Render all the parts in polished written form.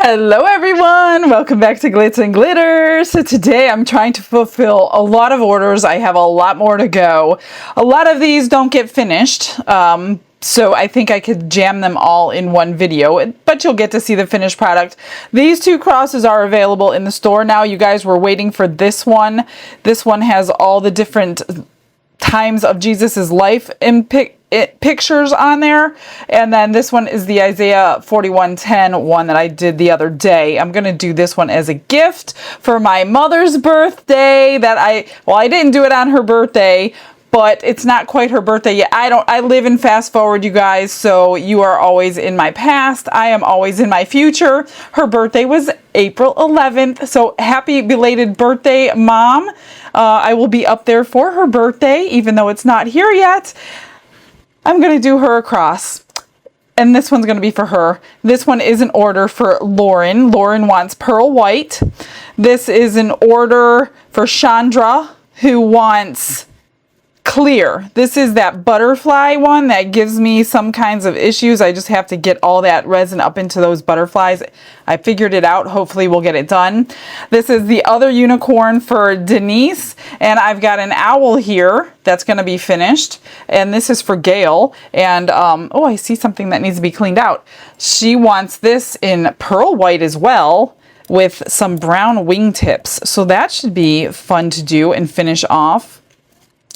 Hello everyone, welcome back to Glitz and Glitter. So today I'm trying to fulfill a lot of orders. I have a lot more to go. A lot of these don't get finished, so I think I could jam them all in one video, but you'll get to see the finished product. These two crosses are available in the store now. You guys were waiting for this one. This one has all the different times of Jesus's life in pictures on there, and then this one is the Isaiah 41:10 one that I did the other day. I'm gonna do this one as a gift for my mother's birthday. I didn't do it on her birthday, but it's not quite her birthday yet. I live in fast forward, you guys, so you are always in my past. I am always in my future. Her birthday was April 11th, so happy belated birthday, Mom. I will be up there for her birthday, even though it's not here yet. I'm going to do her a cross, and this one's going to be for her. This one is an order for Lauren. Lauren wants pearl white. This is an order for Chandra, who wants clear. This is that butterfly one that gives me some kinds of issues. I just have to get all that resin up into those butterflies. I figured it out. Hopefully we'll get it done. This is the other unicorn for Denise, and I've got an owl here that's going to be finished, and this is for Gail. And oh, I see something that needs to be cleaned out. She wants this in pearl white as well, with some brown wingtips, so that should be fun to do and finish off.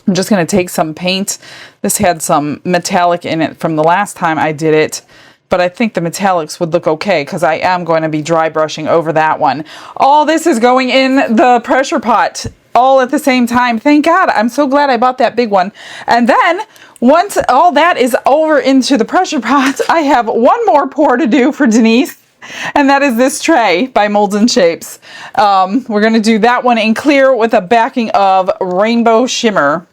I'm just going to take some paint. This had some metallic in it from the last time I did it, but I think the metallics would look okay because I am going to be dry brushing over that one. All this is going in the pressure pot all at the same time. Thank God. I'm so glad I bought that big one. And then once all that is over into the pressure pot, I have one more pour to do for Denise. And that is this tray by Molds and Shapes. We're going to do that one in clear with a backing of rainbow shimmer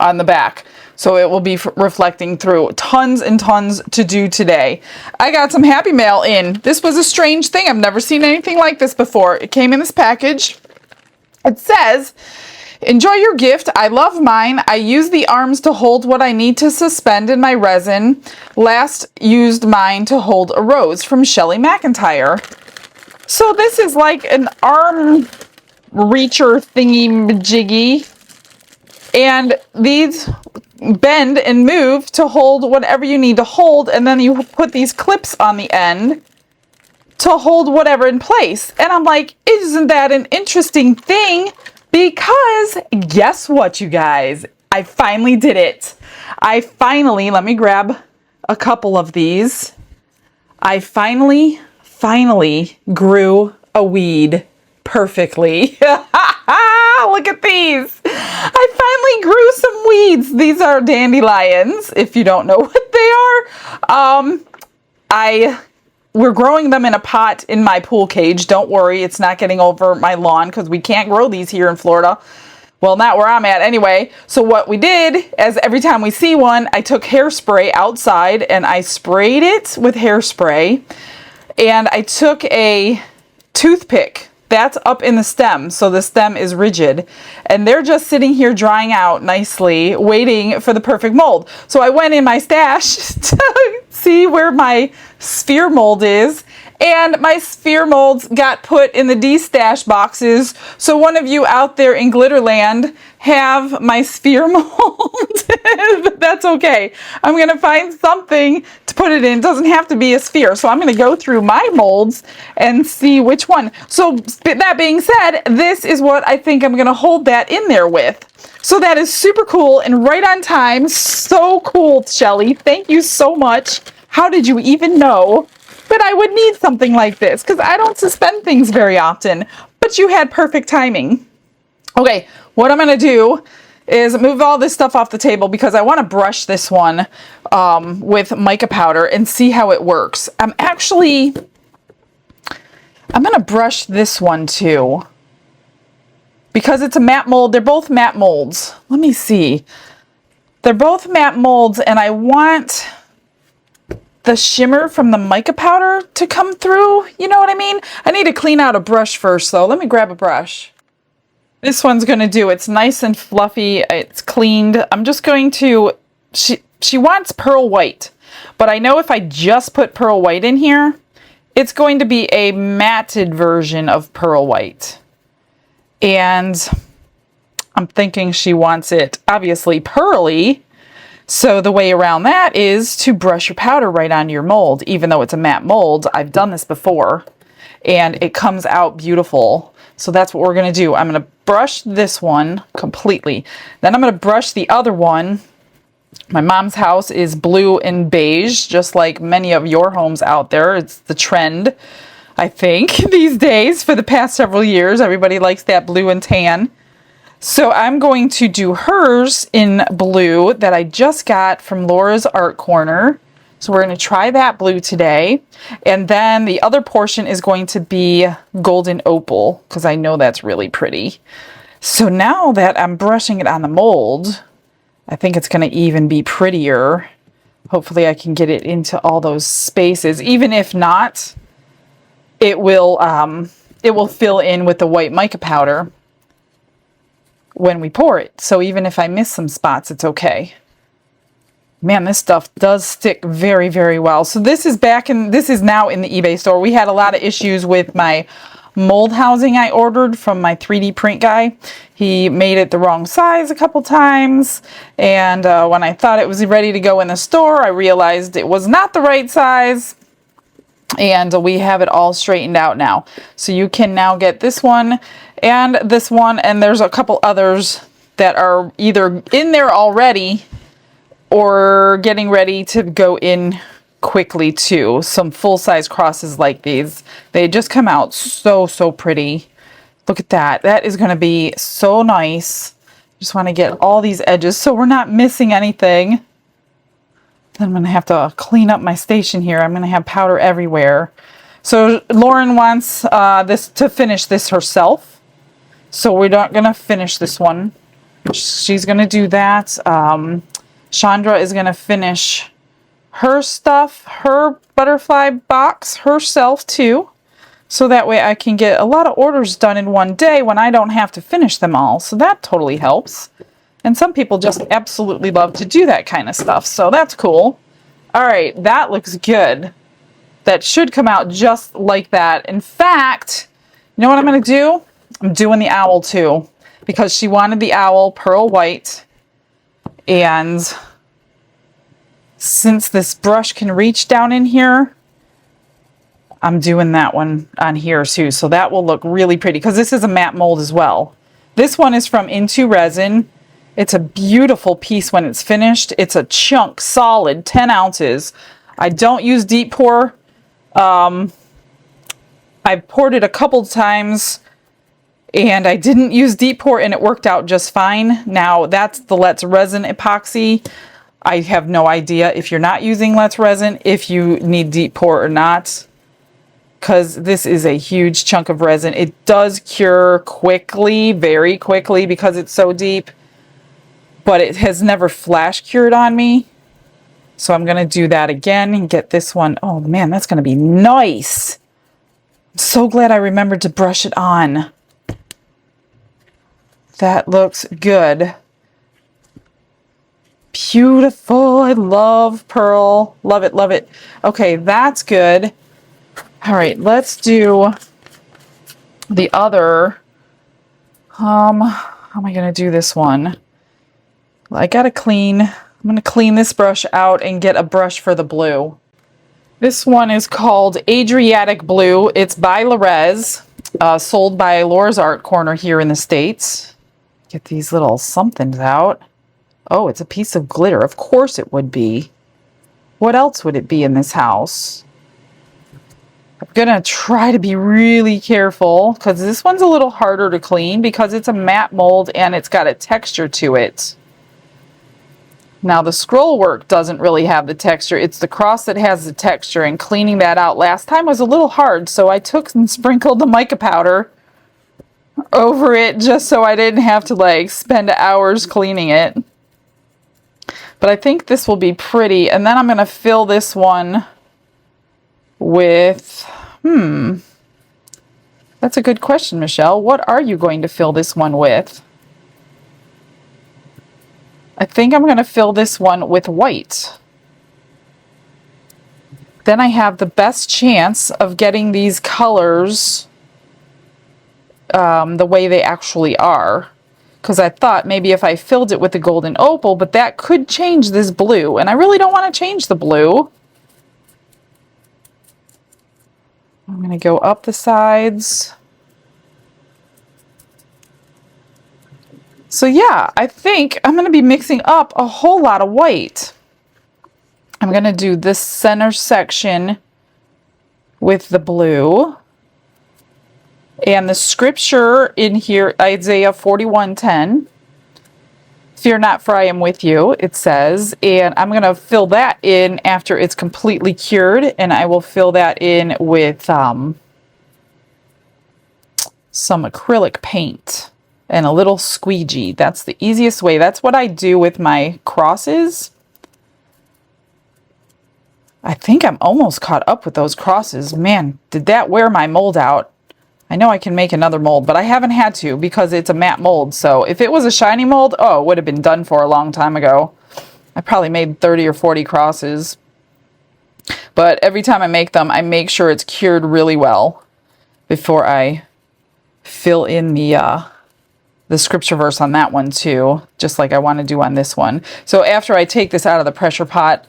on the back, so it will be reflecting through. Tons and tons to do today. I got some happy mail in. This was a strange thing. I've never seen anything like this before. It came in this package. It says, "Enjoy your gift. I love mine. I use the arms to hold what I need to suspend in my resin. Last used mine to hold a rose," from Shelly McIntyre. So this is like an arm reacher thingy majiggy, and these bend and move to hold whatever you need to hold, and then you put these clips on the end to hold whatever in place. And I'm like, isn't that an interesting thing? Because guess what, you guys? I finally did it. Let me grab a couple of these. I finally grew a weed perfectly. Look at these. I finally grew some weeds. These are dandelions, if you don't know what they are. We're growing them in a pot in my pool cage. Don't worry, it's not getting over my lawn because we can't grow these here in Florida. Well, not where I'm at anyway. So what we did is every time we see one, I took hairspray outside and I sprayed it with hairspray. And I took a toothpick that's up in the stem, so the stem is rigid, and they're just sitting here drying out nicely, waiting for the perfect mold. So I went in my stash to see where my sphere mold is, and my sphere molds got put in the D-stash boxes. So one of you out there in Glitterland have my sphere mold, but that's okay. I'm going to find something to put it in. It doesn't have to be a sphere. So I'm going to go through my molds and see which one. So that being said, this is what I think I'm going to hold that in there with. So that is super cool and right on time. So cool, Shelly. Thank you so much. How did you even know that I would need something like this? Because I don't suspend things very often, but you had perfect timing. Okay, what I'm going to do is move all this stuff off the table because I want to brush this one with mica powder and see how it works. I'm going to brush this one too because it's a matte mold. They're both matte molds. Let me see. They're both matte molds, and I want the shimmer from the mica powder to come through. You know what I mean? I need to clean out a brush first, though. Let me grab a brush. This one's going to do. It's nice and fluffy. It's cleaned. I'm just going to... She wants pearl white, but I know if I just put pearl white in here, It's going to be a matted version of pearl white. And I'm thinking she wants it obviously pearly. So the way around that is to brush your powder right onto your mold. Even though it's a matte mold, I've done this before and it comes out beautiful. So that's what we're going to do. I'm going to brush this one completely. Then I'm going to brush the other one. My mom's house is blue and beige, just like many of your homes out there. It's the trend, I think, these days. For the past several years, everybody likes that blue and tan. So I'm going to do hers in blue that I just got from Laura's Art Corner. So we're going to try that blue today. And then the other portion is going to be golden opal, because I know that's really pretty. So now that I'm brushing it on the mold, I think it's going to even be prettier. Hopefully I can get it into all those spaces. Even if not, it will fill in with the white mica powder when we pour it. So even if I miss some spots, it's okay. Man, this stuff does stick very, very well. So this is now in the eBay store. We had a lot of issues with my mold housing I ordered from my 3D print guy. He made it the wrong size a couple times, and when I thought it was ready to go in the store, I realized it was not the right size, and we have it all straightened out now. So you can now get this one, and there's a couple others that are either in there already or getting ready to go in quickly too. Some full-size crosses like these. They just come out so pretty. Look at that. That is going to be so nice. Just want to get all these edges so we're not missing anything. Then I'm going to have to clean up my station here. I'm going to have powder everywhere. So Lauren wants this to finish this herself. So we're not going to finish this one. She's going to do that. Chandra is going to finish her stuff, her butterfly box herself too. So that way I can get a lot of orders done in one day when I don't have to finish them all. So that totally helps. And some people just absolutely love to do that kind of stuff. So that's cool. All right, that looks good. That should come out just like that. In fact, you know what I'm going to do? I'm doing the owl too, because she wanted the owl pearl white. And since this brush can reach down in here, I'm doing that one on here too. So that will look really pretty because this is a matte mold as well. This one is from Into Resin. It's a beautiful piece when it's finished. It's a chunk, solid 10 ounces. I don't use deep pour. I've poured it a couple times and I didn't use deep pour and it worked out just fine. Now that's the Let's Resin epoxy. I have no idea if you're not using Let's Resin, if you need deep pour or not, because this is a huge chunk of resin. It does cure quickly, very quickly, because it's so deep, but it has never flash cured on me. So I'm going to do that again and get this one. Oh man, that's going to be nice. I'm so glad I remembered to brush it on. That looks good. Beautiful. I love pearl. Love it, love it. Okay, that's good. All right, let's do the other. How am I going to do this one? Well, I got to clean. I'm going to clean this brush out and get a brush for the blue. This one is called Adriatic Blue. It's by Larez, sold by Laura's Art Corner here in the States. Get these little somethings out. Oh, it's a piece of glitter. Of course it would be. What else would it be in this house? I'm going to try to be really careful because this one's a little harder to clean because it's a matte mold and it's got a texture to it. Now the scroll work doesn't really have the texture. It's the cross that has the texture, and cleaning that out last time was a little hard, so I took and sprinkled the mica powder over it just so I didn't have to like spend hours cleaning it. But I think this will be pretty. And then I'm going to fill this one with, that's a good question, Michelle. What are you going to fill this one with? I think I'm going to fill this one with white. then I have the best chance of getting these colors the way they actually are. Because I thought maybe if I filled it with the golden opal, but that could change this blue, and I really don't want to change the blue. I'm going to go up the sides. So yeah, I think I'm going to be mixing up a whole lot of white. I'm going to do this center section with the blue. And the scripture in here, Isaiah 41:10, fear not, for I am with you, it says. And I'm going to fill that in after it's completely cured. And I will fill that in with some acrylic paint and a little squeegee. That's the easiest way. That's what I do with my crosses. I think I'm almost caught up with those crosses. Man, did that wear my mold out. I know I can make another mold, but I haven't had to because it's a matte mold. So if it was a shiny mold, oh, it would have been done for a long time ago. I probably made 30 or 40 crosses. But every time I make them, I make sure it's cured really well before I fill in the scripture verse on that one too, just like I want to do on this one. So after I take this out of the pressure pot,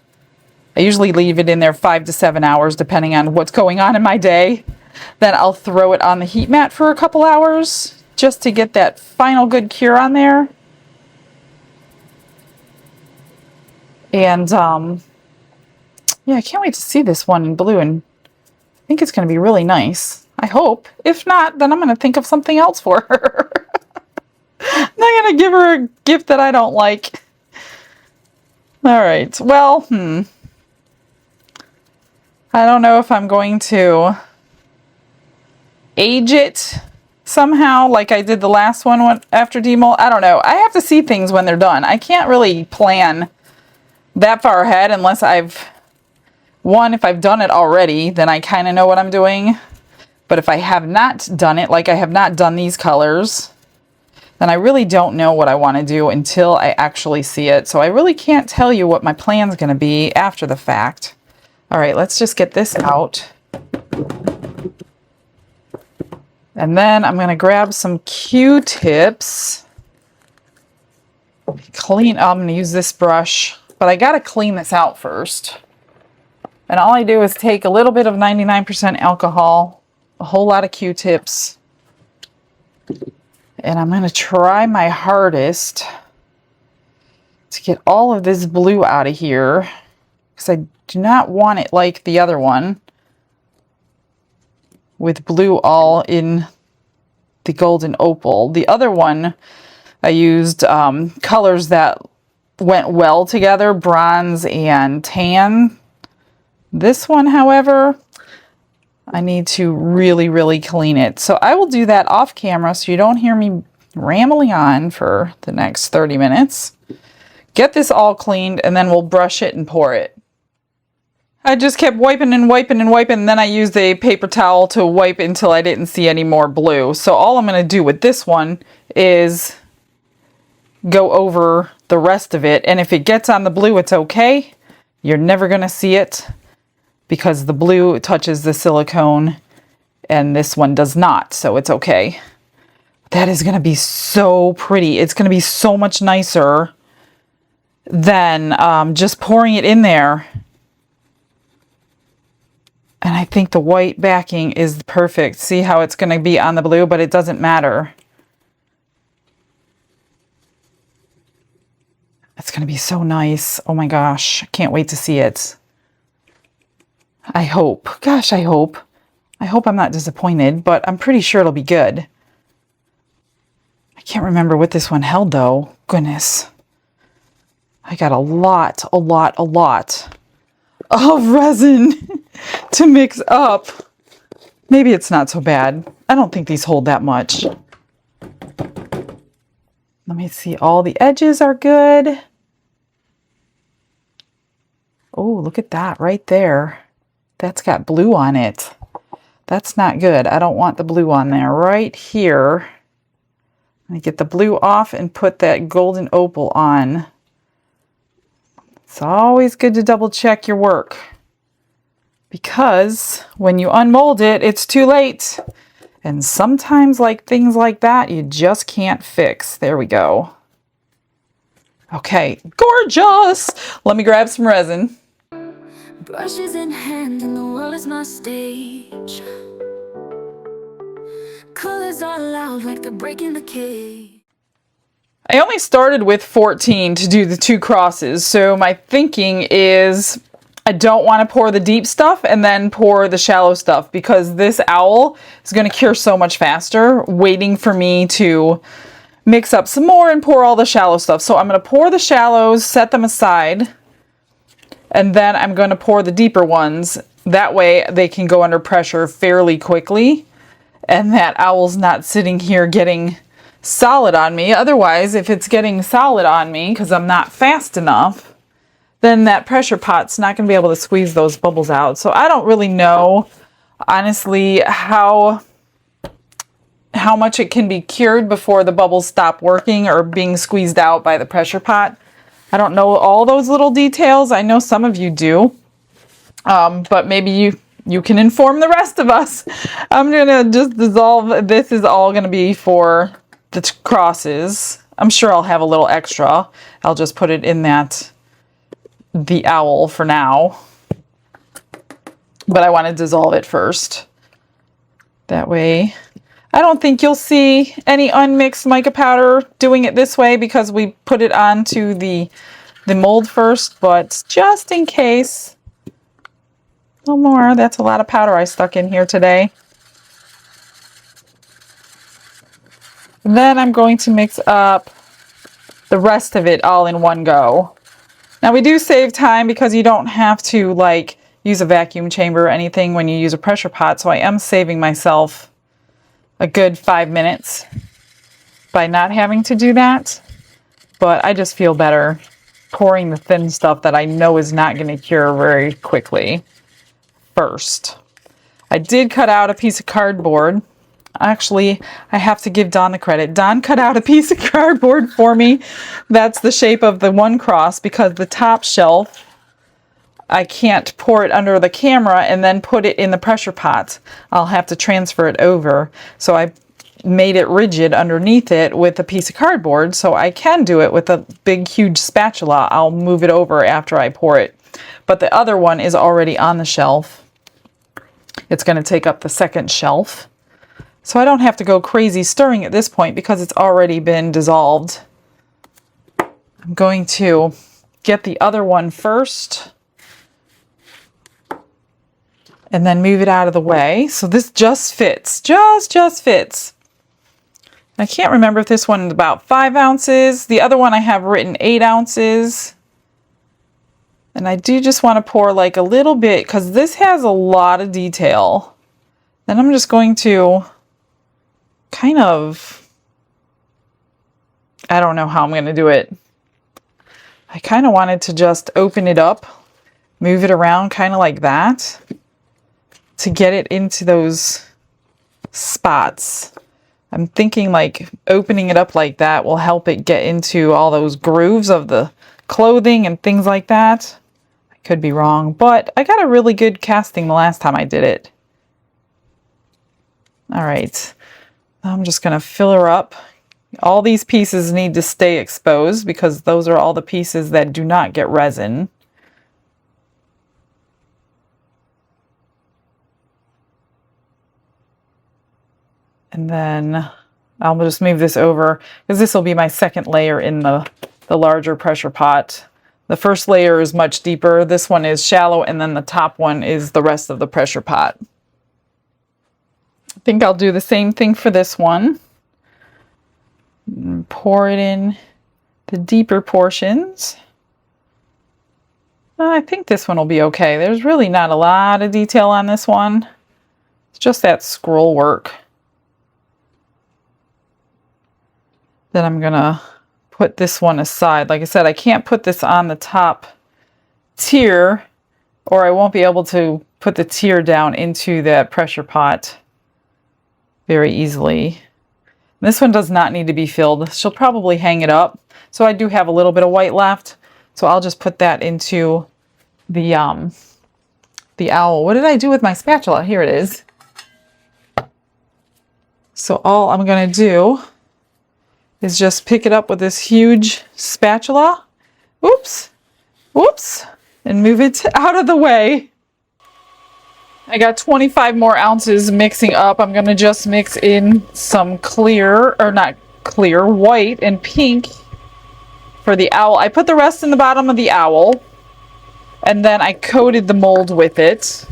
I usually leave it in there 5 to 7 hours, depending on what's going on in my day. Then I'll throw it on the heat mat for a couple hours just to get that final good cure on there. And yeah, I can't wait to see this one in blue, and I think it's going to be really nice. I hope. If not, then I'm going to think of something else for her. I'm not going to give her a gift that I don't like. All right. Well, I don't know if I'm going to age it somehow like I did the last one after demold. I don't know. I have to see things when they're done. I can't really plan that far ahead unless if I've done it already, then I kind of know what I'm doing. But if I have not done it, like I have not done these colors, then I really don't know what I want to do until I actually see it. So I really can't tell you what my plan's going to be after the fact. All right, let's just get this out. And then I'm going to grab some Q-tips. I'm going to use this brush, but I got to clean this out first. And all I do is take a little bit of 99% alcohol, a whole lot of Q-tips, and I'm going to try my hardest to get all of this blue out of here, because I do not want it like the other one, with blue all in the golden opal. The other one, I used colors that went well together, bronze and tan. This one, however, I need to really, really clean it. So I will do that off camera so you don't hear me rambling on for the next 30 minutes. Get this all cleaned, and then we'll brush it and pour it. I just kept wiping and wiping and wiping, and then I used a paper towel to wipe until I didn't see any more blue. So all I'm going to do with this one is go over the rest of it, and if it gets on the blue, it's okay. You're never going to see it because the blue touches the silicone and this one does not, so it's okay. That is going to be so pretty. It's going to be so much nicer than just pouring it in there. And I think the white backing is perfect. See how it's going to be on the blue, but it doesn't matter. It's going to be so nice. Oh my gosh. I can't wait to see it. I hope. Gosh, I hope. I hope I'm not disappointed, but I'm pretty sure it'll be good. I can't remember what this one held though. Goodness. I got a lot of resin to mix up. Maybe it's not so bad. I don't think these hold that much. Let me see. All the edges are good. Oh, look at that right there. That's got blue on it. That's not good. I don't want the blue on there. Right here. I get the blue off and put that golden opal on. It's always good to double check your work. because when you unmold it, it's too late. And sometimes like things like that, you just can't fix. There we go. Okay, gorgeous. Let me grab some resin. Brushes in hand and the world is my stage. Colors are loud like they're breaking the cage. I only started with 14 to do the 2 crosses, so my thinking is I don't want to pour the deep stuff and then pour the shallow stuff, because this owl is going to cure so much faster waiting for me to mix up some more and pour all the shallow stuff. So I'm going to pour the shallows, set them aside, and then I'm going to pour the deeper ones. That way they can go under pressure fairly quickly, and that owl's not sitting here getting solid on me. Otherwise, if it's getting solid on me because I'm not fast enough, then that pressure pot's not going to be able to squeeze those bubbles out. So I don't really know, honestly, how much it can be cured before the bubbles stop working or being squeezed out by the pressure pot. I don't know all those little details. I know some of you do, but maybe you can inform the rest of us. I'm going to just dissolve. This is all going to be for the crosses. I'm sure I'll have a little extra. I'll just put it in the owl for now. But I want to dissolve it first. That way, I don't think you'll see any unmixed mica powder doing it this way because we put it onto the mold first, but just in case. No more. That's a lot of powder I stuck in here today. And then I'm going to mix up the rest of it all in one go. Now we do save time because you don't have to like use a vacuum chamber or anything when you use a pressure pot. So I am saving myself a good 5 minutes by not having to do that. But I just feel better pouring the thin stuff that I know is not going to cure very quickly first. I did cut out a piece of cardboard. Actually, I have to give Dawn the credit. Dawn cut out a piece of cardboard for me. That's the shape of the one cross, because the top shelf, I can't pour it under the camera and then put it in the pressure pot. I'll have to transfer it over. So I made it rigid underneath it with a piece of cardboard, so I can do it with a big, huge spatula. I'll move it over after I pour it. But the other one is already on the shelf. It's going to take up the second shelf. So I don't have to go crazy stirring at this point because it's already been dissolved. I'm going to get the other one first and then move it out of the way. So this just fits, just fits. I can't remember if this one is about 5 ounces. The other one I have written 8 ounces. And I do just want to pour like a little bit because this has a lot of detail. Then I'm just going to kind of, I don't know how I'm going to do it. I kind of wanted to just open it up, move it around kind of like that to get it into those spots. I'm thinking like opening it up like that will help it get into all those grooves of the clothing and things like that. I could be wrong, but I got a really good casting the last time I did it. All right. I'm just going to fill her up. All these pieces need to stay exposed because those are all the pieces that do not get resin. And then I'll just move this over because this will be my second layer in the larger pressure pot. The first layer is much deeper. This one is shallow, and then the top one is the rest of the pressure pot. I think I'll do the same thing for this one. Pour it in the deeper portions. I think this one will be okay. There's really not a lot of detail on this one. It's just that scroll work. Then I'm gonna put this one aside. Like I said, I can't put this on the top tier or I won't be able to put the tier down into that pressure pot very easily. This one does not need to be filled. She'll probably hang it up. So I do have a little bit of white left. So I'll just put that into the the owl. What did I do with my spatula? Here it is. So all I'm going to do is just pick it up with this huge spatula. Oops. Whoops. And move it out of the way. I got 25 more ounces mixing up. I'm going to just mix in some clear, or not clear, white and pink for the owl. I put the rest in the bottom of the owl. And then I coated the mold with it.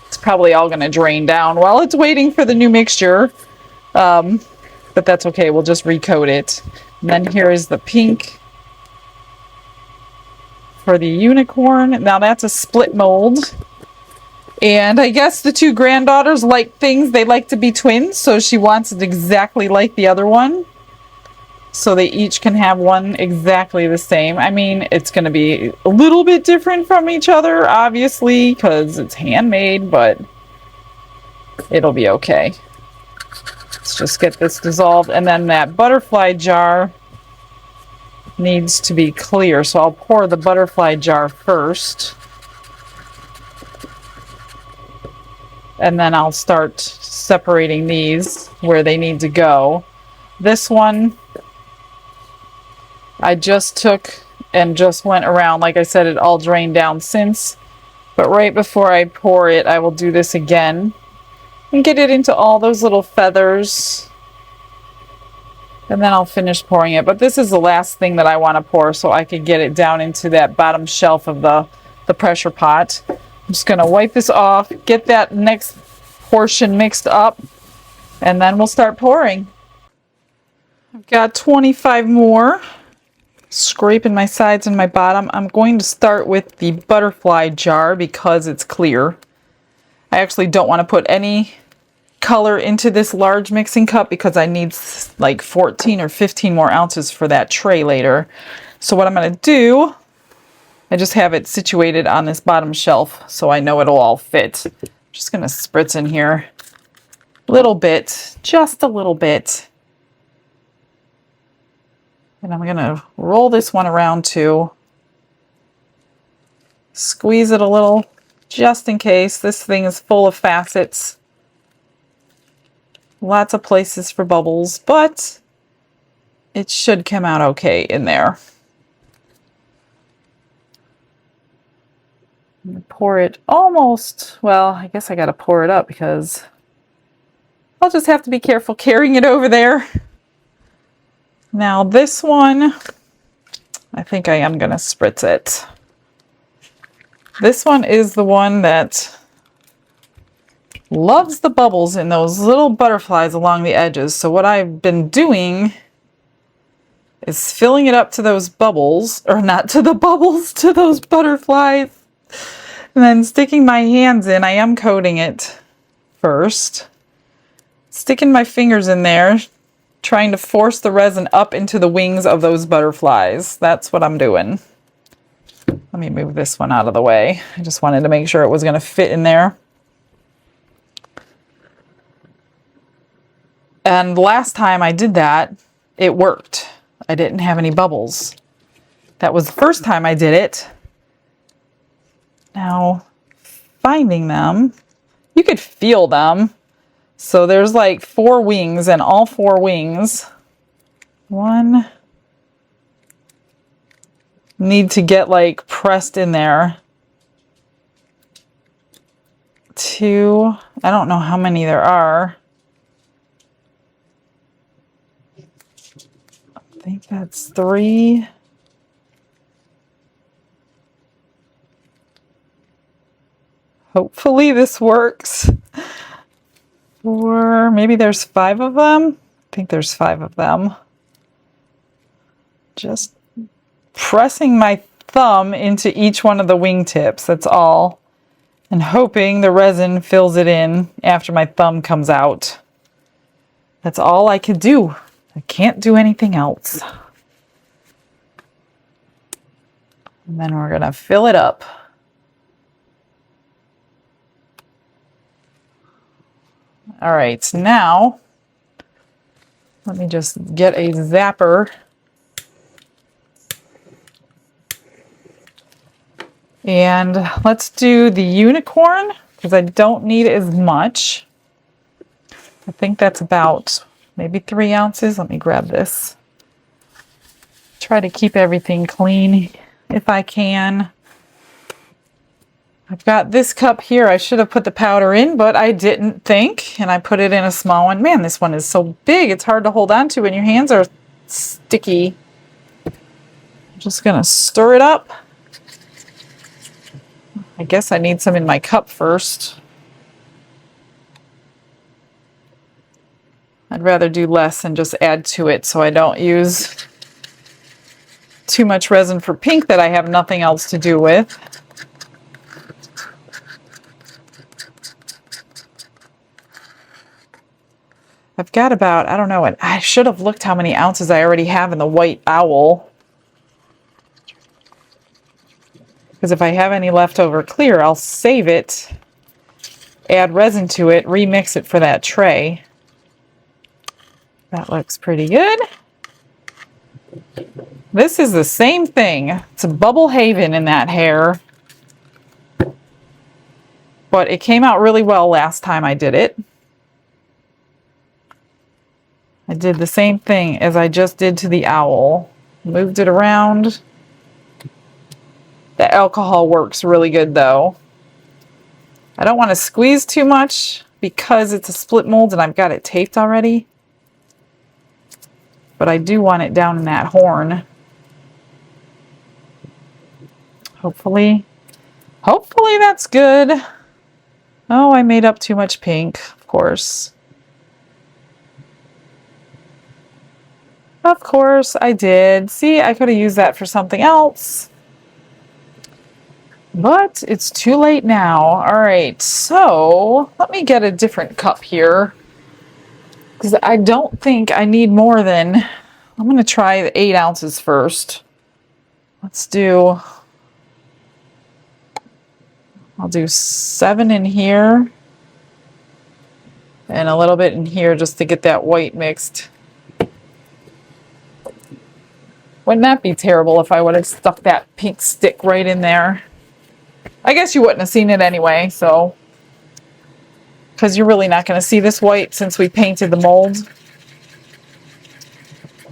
It's probably all going to drain down while it's waiting for the new mixture. But that's okay. We'll just recoat it. And then here is the pink for the unicorn. Now that's a split mold. And I guess the two granddaughters like things. They like to be twins. So she wants it exactly like the other one. So they each can have one exactly the same. I mean, it's going to be a little bit different from each other, obviously, because it's handmade, but it'll be okay. Let's just get this dissolved. And then that butterfly jar needs to be clear. So I'll pour the butterfly jar first. And then I'll start separating these where they need to go. This one I just took and just went around. Like I said, it all drained down since. But right before I pour it, I will do this again. And get it into all those little feathers. And then I'll finish pouring it. But this is the last thing that I want to pour so I can get it down into that bottom shelf of the pressure pot. I'm just going to wipe this off, get that next portion mixed up, and then we'll start pouring. I've got 25 more. Scraping my sides and my bottom. I'm going to start with the butterfly jar because it's clear. I actually don't want to put any color into this large mixing cup because I need like 14 or 15 more ounces for that tray later. So what I'm going to do, I just have it situated on this bottom shelf so I know it'll all fit. Just going to spritz in here a little bit, just a little bit. And I'm going to roll this one around too. Squeeze it a little, just in case. This thing is full of facets. Lots of places for bubbles, but it should come out okay in there. I'm going to pour it almost, well, I guess I got to pour it up because I'll just have to be careful carrying it over there. Now this one, I think I am going to spritz it. This one is the one that loves the bubbles in those little butterflies along the edges. So what I've been doing is filling it up to those bubbles, or not to the bubbles, to those butterflies. And then sticking my hands in. I am coating it first. Sticking my fingers in there, trying to force the resin up into the wings of those butterflies. That's what I'm doing. Let me move this one out of the way. I just wanted to make sure it was going to fit in there. And last time I did that, it worked. I didn't have any bubbles. That was the first time I did it. Now, finding them, you could feel them. So there's like 4 wings, and all 4 wings, one, need to get like pressed in there. 2, I don't know how many there are. I think that's 3. Hopefully this works. 4, maybe there's 5 of them. I think there's 5 of them. Just pressing my thumb into each one of the wingtips, that's all. And hoping the resin fills it in after my thumb comes out. That's all I can do. I can't do anything else. And then we're gonna fill it up. All right, now let me just get a zapper And let's do the unicorn because I don't need as much. I think that's about maybe 3 ounces. Let me grab this. Try to keep everything clean if I can. I've got this cup here. I should have put the powder in, but I didn't think, and I put it in a small one. Man, this one is so big. It's hard to hold on to, and your hands are sticky. I'm just gonna stir it up. I guess I need some in my cup first. I'd rather do less and just add to it so I don't use too much resin for pink that I have nothing else to do with. I've got about, I don't know, I should have looked how many ounces I already have in the white owl. Because if I have any leftover clear, I'll save it, add resin to it, remix it for that tray. That looks pretty good. This is the same thing. It's a bubble haven in that hair. But it came out really well last time I did it. I did the same thing as I just did to the owl. Moved it around. The alcohol works really good though. I don't want to squeeze too much because it's a split mold and I've got it taped already. But I do want it down in that horn. Hopefully that's good. Oh, I made up too much pink, of course. Of course I did. See, I could have used that for something else. But it's too late now. All right, so let me get a different cup here. Because I don't think I need more than, I'm going to try the 8 ounces first. Let's do, I'll do 7 in here. And a little bit in here just to get that white mixed. Wouldn't that be terrible if I would have stuck that pink stick right in there? I guess you wouldn't have seen it anyway, so. Because you're really not going to see this white since we painted the mold.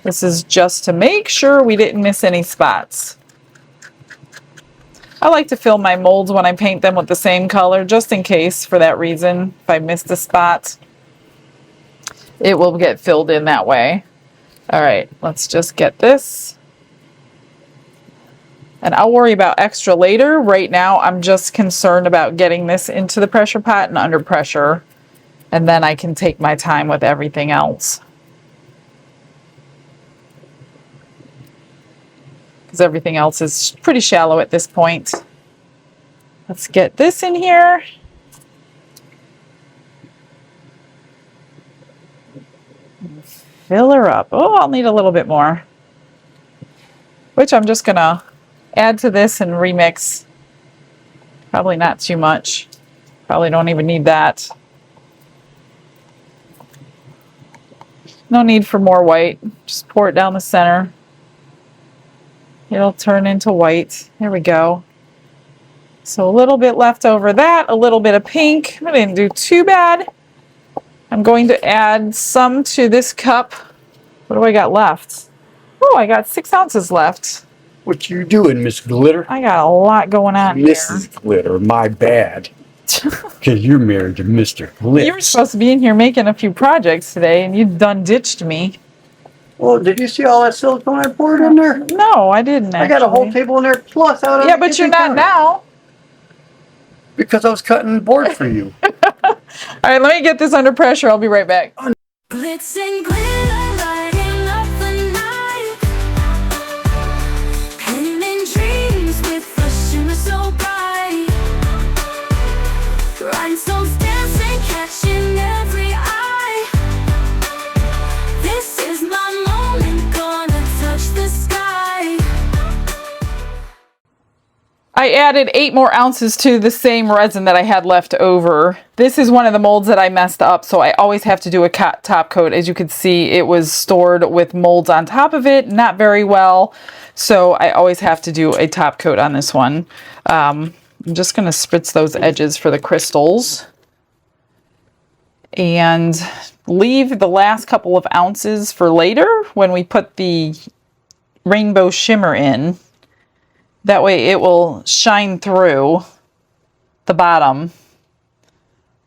This is just to make sure we didn't miss any spots. I like to fill my molds when I paint them with the same color, just in case, for that reason. If I missed a spot, it will get filled in that way. All right, let's just get this. And I'll worry about extra later. Right now, I'm just concerned about getting this into the pressure pot and under pressure. And then I can take my time with everything else. Because everything else is pretty shallow at this point. Let's get this in here. Fill her up. Oh, I'll need a little bit more. Which I'm just going to add to this and remix. Probably not too much. Probably don't even need that. No need for more white. Just pour it down the center. It'll turn into white. There we go. So a little bit left over that. A little bit of pink. I didn't do too bad. I'm going to add some to this cup. What do I got left? Oh, I got 6 ounces left. What you doing, Miss Glitter? I got a lot going on here. Mrs. Glitter, my bad. Because you're married to Mr. Glitz. You were supposed to be in here making a few projects today, and you done ditched me. Well, did you see all that silicone I poured in there? No, I didn't. I got a whole table in there plus out of Yeah, but you're not now. Because I was cutting board for you. All right, let me get this under pressure. I'll be right back. Glitz and glitter, lighting up the night. Painting dreams with a shimmer so bright. Rhinestones dancing, catching every eye. This is my moment, gonna touch the sky. I added 8 more ounces to the same resin that I had left over. This is one of the molds that I messed up, so I always have to do a top coat. As you can see, it was stored with molds on top of it, not very well, so I always have to do a top coat on this one. I'm just going to spritz those edges for the crystals and leave the last couple of ounces for later when we put the rainbow shimmer in. That way it will shine through the bottom.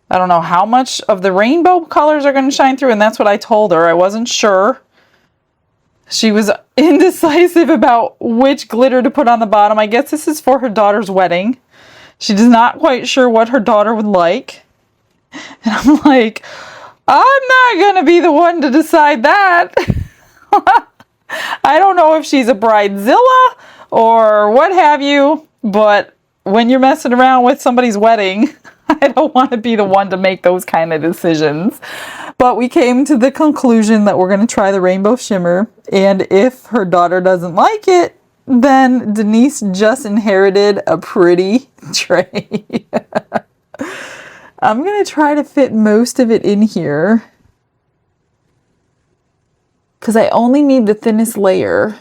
I don't know how much of the rainbow colors are going to shine through, and that's what I told her. I wasn't sure. She was indecisive about which glitter to put on the bottom. I guess this is for her daughter's wedding. She's not quite sure what her daughter would like. And I'm like, I'm not going to be the one to decide that. I don't know if she's a bridezilla or what have you, but when you're messing around with somebody's wedding, I don't want to be the one to make those kind of decisions. But we came to the conclusion that we're going to try the rainbow shimmer, and if her daughter doesn't like it, then Denise just inherited a pretty tray. I'm going to try to fit most of it in here because I only need the thinnest layer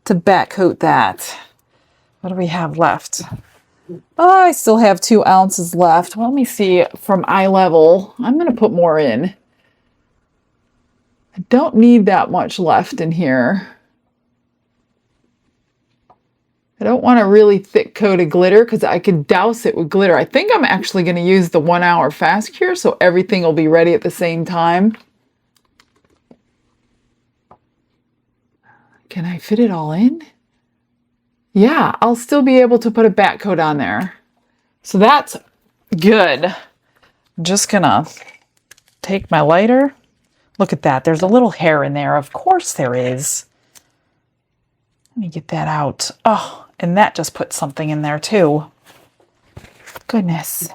to back coat that. What do we have left? Oh, I still have 2 ounces left. Well, let me see from eye level. I'm going to put more in. I don't need that much left in here. I don't want a really thick coat of glitter because I could douse it with glitter. I think I'm actually going to use the 1 hour fast cure so everything will be ready at the same time. Can I fit it all in? Yeah, I'll still be able to put a back coat on there. So that's good. I'm just gonna take my lighter. Look at that. There's a little hair in there. Of course there is. Let me get that out. Oh, and that just put something in there too. Goodness.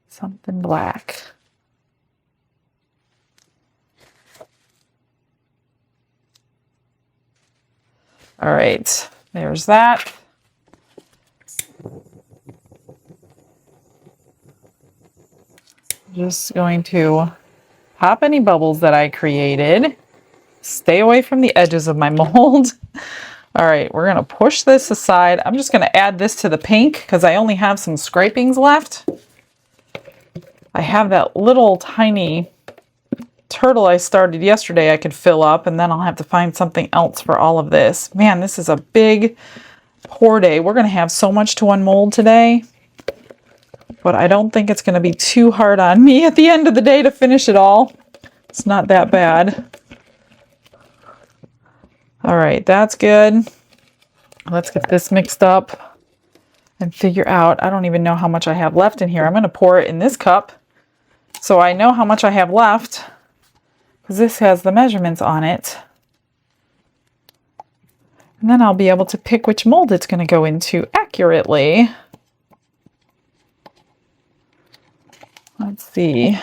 Something black. All right, there's that. Just going to pop any bubbles that I created. Stay away from the edges of my mold. All right, we're gonna push this aside. I'm just gonna add this to the pink because I only have some scrapings left. I have that little tiny turtle I started yesterday I could fill up, and then I'll have to find something else for all of this. Man, this is a big pour day. We're going to have so much to unmold today, but I don't think it's going to be too hard on me at the end of the day to finish it all. It's not that bad. All right, that's good. Let's get this mixed up and figure out. I don't even know how much I have left in here. I'm going to pour it in this cup so I know how much I have left, because this has the measurements on it. And then I'll be able to pick which mold it's going to go into accurately. Let's see.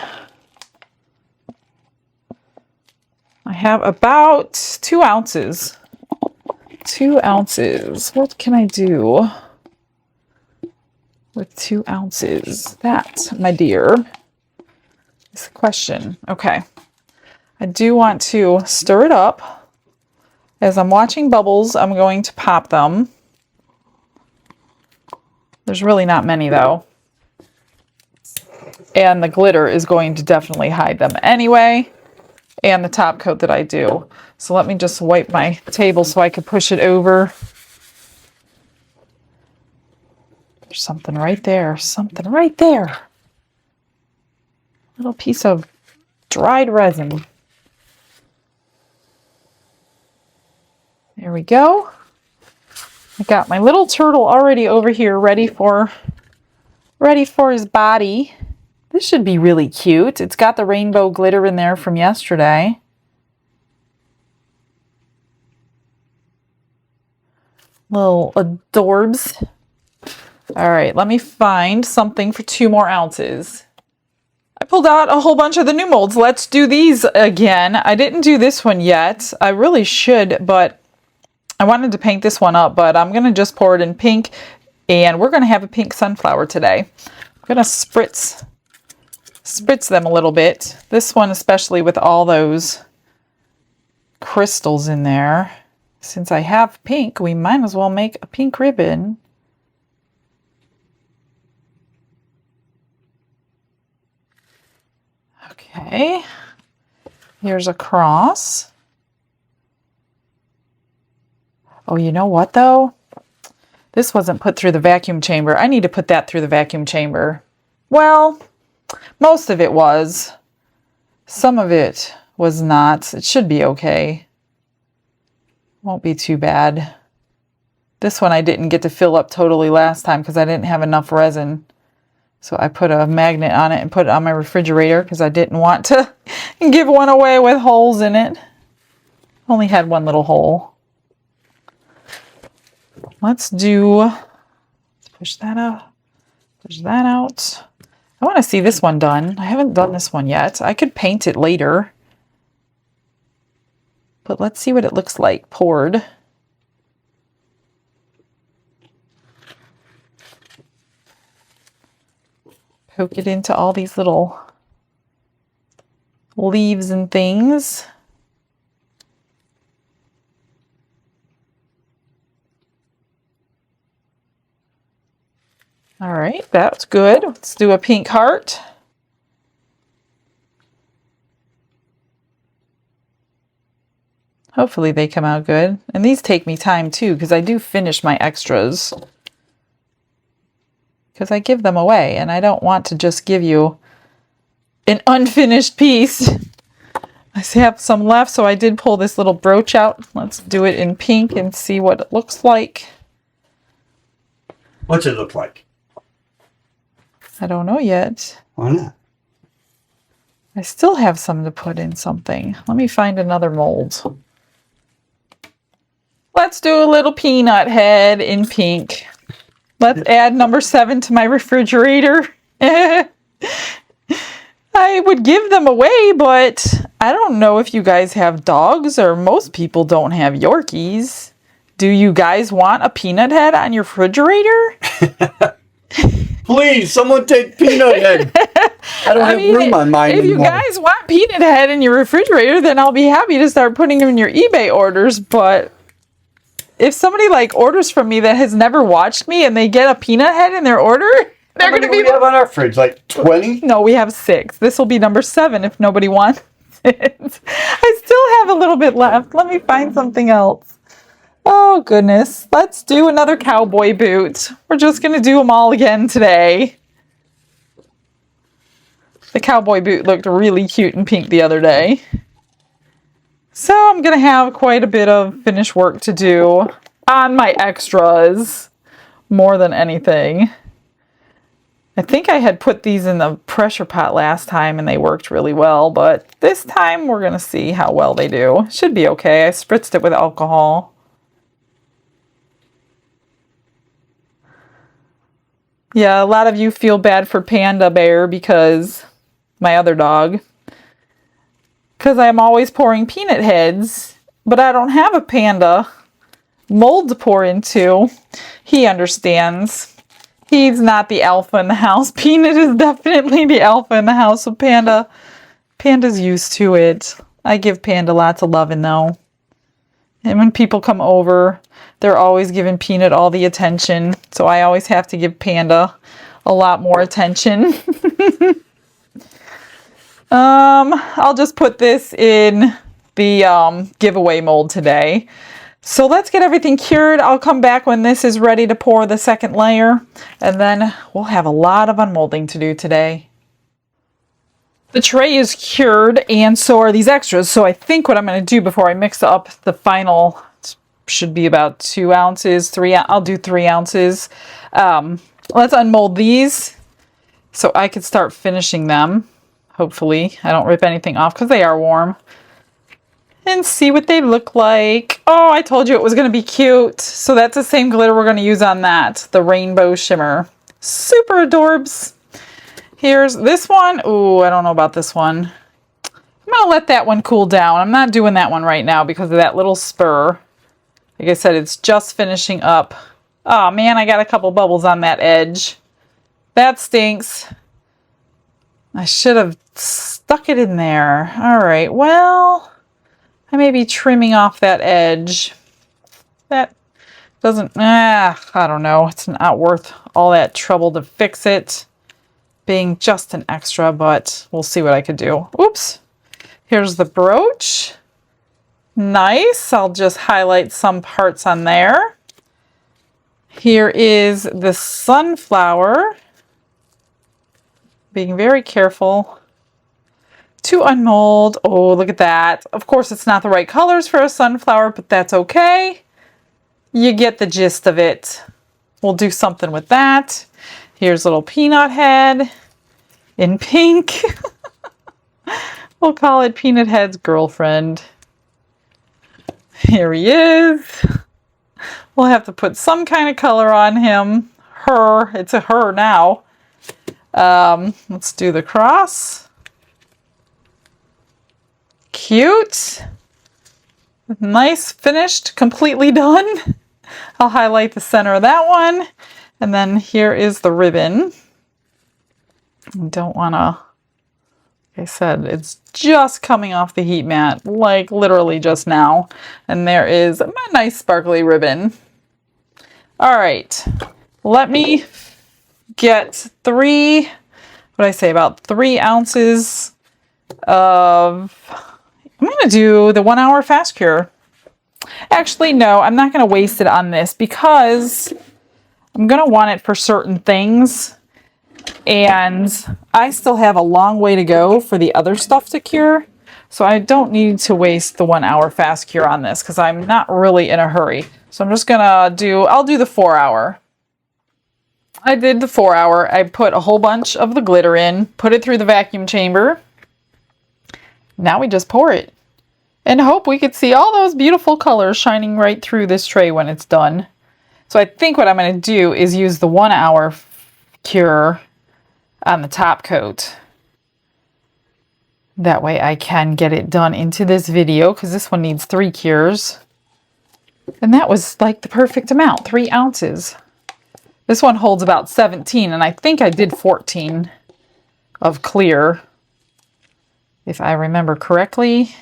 I have about 2 ounces. 2 ounces. What can I do with 2 ounces? That, my dear, is the question. Okay. I do want to stir it up. As I'm watching bubbles, I'm going to pop them. There's really not many though. And the glitter is going to definitely hide them anyway. And the top coat that I do. So let me just wipe my table so I can push it over. There's something right there. Something right there. Little piece of dried resin. There we go. I got my little turtle already over here ready for his body. This should be really cute. It's got the rainbow glitter in there from yesterday. Little adorbs. All right, let me find something for 2 more ounces. I pulled out a whole bunch of the new molds. Let's do these again. I didn't do this one yet. I really should, but I wanted to paint this one up, but I'm going to just pour it in pink, and we're going to have a pink sunflower today. I'm going to spritz them a little bit. This one especially with all those crystals in there. Since I have pink, we might as well make a pink ribbon. Okay, here's a cross. Oh, you know what though? This wasn't put through the vacuum chamber. I need to put that through the vacuum chamber. Well, most of it was. Some of it was not. It should be okay. Won't be too bad. This one I didn't get to fill up totally last time because I didn't have enough resin. So I put a magnet on it and put it on my refrigerator because I didn't want to give one away with holes in it. Only had one little hole. Let's push that up, push that out. I want to see this one done. I haven't done this one yet. I could paint it later. But let's see what it looks like poured. Poke it into all these little leaves and things. All right, that's good. Let's do a pink heart. Hopefully they come out good. And these take me time too, because I do finish my extras. Because I give them away, and I don't want to just give you an unfinished piece. I have some left, so I did pull this little brooch out. Let's do it in pink and see what it looks like. What's it look like? I don't know yet. Why not? I still have some to put in something. Let me find another mold. Let's do a little peanut head in pink. Let's add number 7 to my refrigerator. I would give them away, but I don't know if you guys have dogs, or most people don't have Yorkies. Do you guys want a peanut head on your refrigerator? Please, someone take peanut head. I don't have room on mine if anymore. you guys want peanut head in your refrigerator, then I'll be happy to start putting them in your eBay orders, but if somebody like orders from me that has never watched me and they get a peanut head in their order, they're going to be... What do we have on our fridge? Like 20? No, we have 6. This will be number 7 if nobody wants it. I still have a little bit left. Let me find something else. Oh, goodness. Let's do another cowboy boot. We're just going to do them all again today. The cowboy boot looked really cute in pink the other day. So I'm going to have quite a bit of finished work to do on my extras, more than anything. I think I had put these in the pressure pot last time and they worked really well, but this time we're going to see how well they do. Should be okay. I spritzed it with alcohol. Yeah, a lot of you feel bad for Panda Bear because my other dog. Because I'm always pouring peanut heads, but I don't have a panda mold to pour into. He understands. He's not the alpha in the house. Peanut is definitely the alpha in the house. So Panda's used to it. I give Panda lots of loving though. And when people come over, they're always giving Peanut all the attention. So I always have to give Panda a lot more attention. I'll just put this in the giveaway mold today. So let's get everything cured. I'll come back when this is ready to pour the second layer, and then we'll have a lot of unmolding to do today. The tray is cured, and so are these extras. So I think what I'm going to do before I mix up the final, should be about 2 ounces, I'll do 3 ounces. Let's unmold these so I can start finishing them. Hopefully I don't rip anything off because they are warm. And see what they look like. Oh, I told you it was going to be cute. So that's the same glitter we're going to use on that. The rainbow shimmer. Super adorbs. Here's this one. Ooh, I don't know about this one. I'm going to let that one cool down. I'm not doing that one right now because of that little spur. Like I said, it's just finishing up. Oh man, I got a couple bubbles on that edge. That stinks. I should have stuck it in there. All right, well, I may be trimming off that edge. That doesn't, I don't know. It's not worth all that trouble to fix it, being just an extra, but we'll see what I could do. Oops. Here's the brooch. Nice. I'll just highlight some parts on there. Here is the sunflower. Being very careful to unmold. Oh, look at that. Of course, it's not the right colors for a sunflower, but that's okay. You get the gist of it. We'll do something with that. Here's little peanut head in pink. We'll call it Peanut Head's girlfriend. Here he is. We'll have to put some kind of color on him. Her. It's a her now. Let's do the cross. Cute. Nice, finished, completely done. I'll highlight the center of that one. And then here is the ribbon. I don't want to, like I said, it's just coming off the heat mat, like literally just now. And there is a nice sparkly ribbon. All right, let me get about 3 ounces of, I'm going to do the 1 hour fast cure. Actually, no, I'm not going to waste it on this because I'm going to want it for certain things. And I still have a long way to go for the other stuff to cure. So I don't need to waste the 1 hour fast cure on this because I'm not really in a hurry. So I'm just going to I'll do the 4 hour. I did the 4 hour. I put a whole bunch of the glitter in, put it through the vacuum chamber. Now we just pour it and hope we could see all those beautiful colors shining right through this tray when it's done. So I think what I'm going to do is use the 1 hour cure on the top coat. That way I can get it done into this video because this one needs 3 cures. And that was like the perfect amount, 3 ounces. This one holds about 17 and I think I did 14 of clear, if I remember correctly.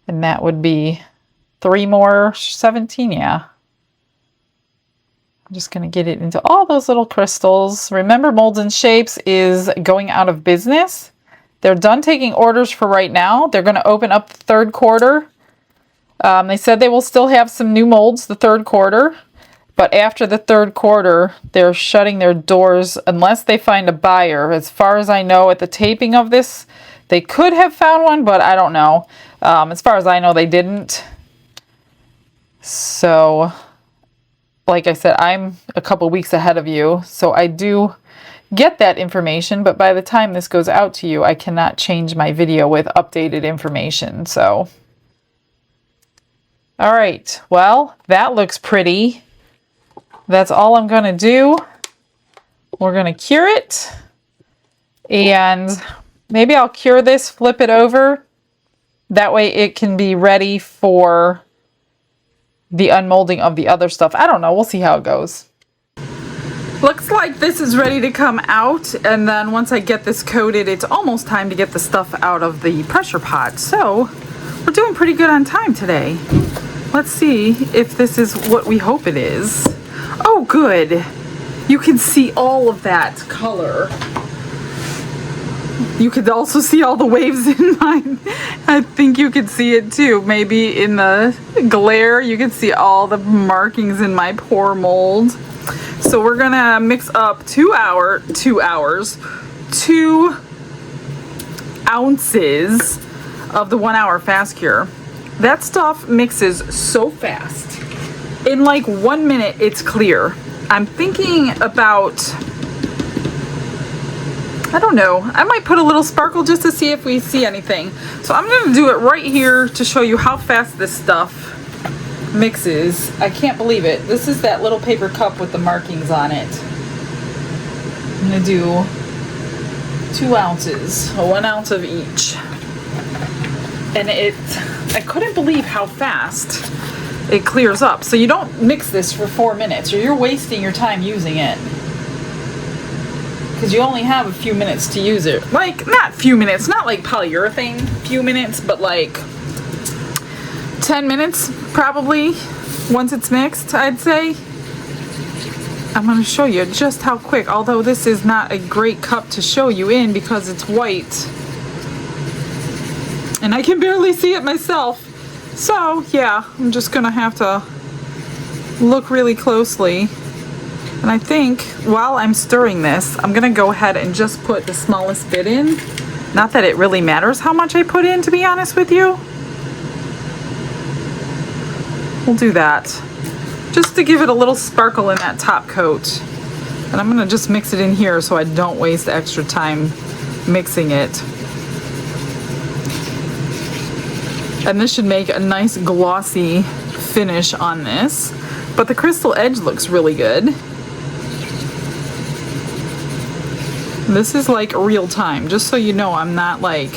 And that would be 3 more, 17, yeah. I'm just going to get it into all those little crystals. Remember, Molds and Shapes is going out of business. They're done taking orders for right now. They're going to open up the 3rd quarter. They said they will still have some new molds the 3rd quarter. But after the 3rd quarter, they're shutting their doors unless they find a buyer. As far as I know, at the taping of this, they could have found one, but I don't know. As far as I know, they didn't. So, like I said, I'm a couple weeks ahead of you. So I do get that information, but by the time this goes out to you, I cannot change my video with updated information. So, all right. Well, that looks pretty. That's all I'm going to do. We're going to cure it. And maybe I'll cure this, flip it over. That way it can be ready for the unmolding of the other stuff. I don't know. We'll see how it goes. Looks like this is ready to come out. And then once I get this coated, it's almost time to get the stuff out of the pressure pot. So we're doing pretty good on time today. Let's see if this is what we hope it is. Oh, good. You can see all of that color. You could also see all the waves in mine. I think you could see it too.Maybe in the glare, you can see all the markings in my pour mold. So we're gonna mix up 2 ounces of the 1 hour fast cure. That stuff mixes so fast. In like 1 minute, it's clear. I'm thinking about, I don't know, I might put a little sparkle just to see if we see anything. So I'm going to do it right here to show you how fast this stuff mixes. I can't believe it. This is that little paper cup with the markings on it. I'm going to do 2 ounces, 1 ounce of each. And I couldn't believe how fast it clears up. So you don't mix this for 4 minutes or you're wasting your time using it. Because you only have a few minutes to use it. Like, not few minutes, not like polyurethane few minutes, but like 10 minutes probably. once it's mixed, I'd say. I'm going to show you just how quick, although this is not a great cup to show you in because it's white. And I can barely see it myself. So, yeah, I'm just going to have to look really closely. And I think while I'm stirring this, I'm going to go ahead and just put the smallest bit in. Not that it really matters how much I put in, to be honest with you. We'll do that. Just to give it a little sparkle in that top coat. And I'm going to just mix it in here so I don't waste extra time mixing it. And this should make a nice glossy finish on this. But the crystal edge looks really good. This is like real time, just so you know. I'm not like,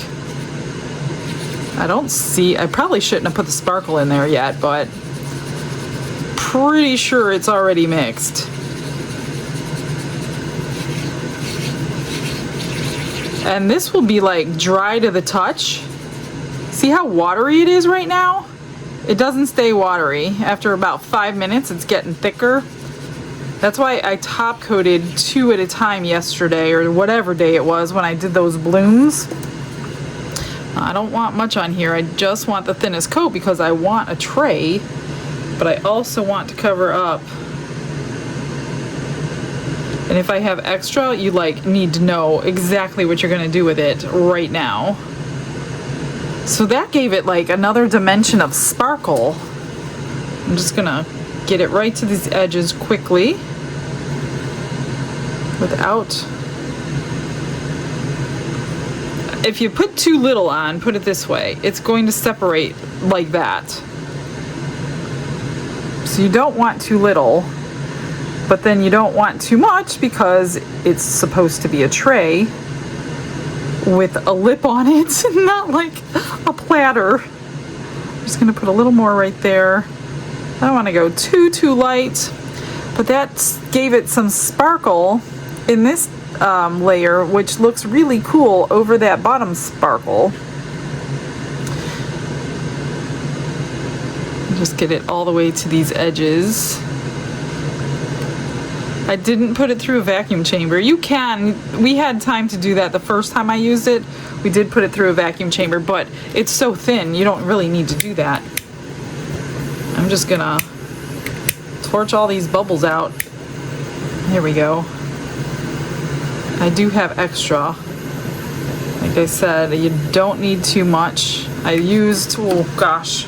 I probably shouldn't have put the sparkle in there yet, but pretty sure it's already mixed. And this will be like dry to the touch. See how watery it is right now? It doesn't stay watery. After about 5 minutes, it's getting thicker. That's why I top coated 2 at a time yesterday, or whatever day it was when I did those blooms. I don't want much on here. I just want the thinnest coat because I want a tray, but I also want to cover up. And if I have extra, you like need to know exactly what you're gonna do with it right now. So that gave it like another dimension of sparkle. I'm just gonna get it right to these edges quickly without, if you put too little on, put it this way, it's going to separate like that. So you don't want too little, but then you don't want too much because it's supposed to be a tray with a lip on it, not like a platter. I'm just gonna put a little more right there. I don't want to go too light, but that gave it some sparkle in this layer, which looks really cool over that bottom sparkle. Just get it all the way to these edges. I didn't put it through a vacuum chamber. You can, we had time to do that the first time I used it. We did put it through a vacuum chamber, but it's so thin, you don't really need to do that. I'm just gonna torch all these bubbles out. Here we go. I do have extra. Like I said, you don't need too much. I used, oh gosh,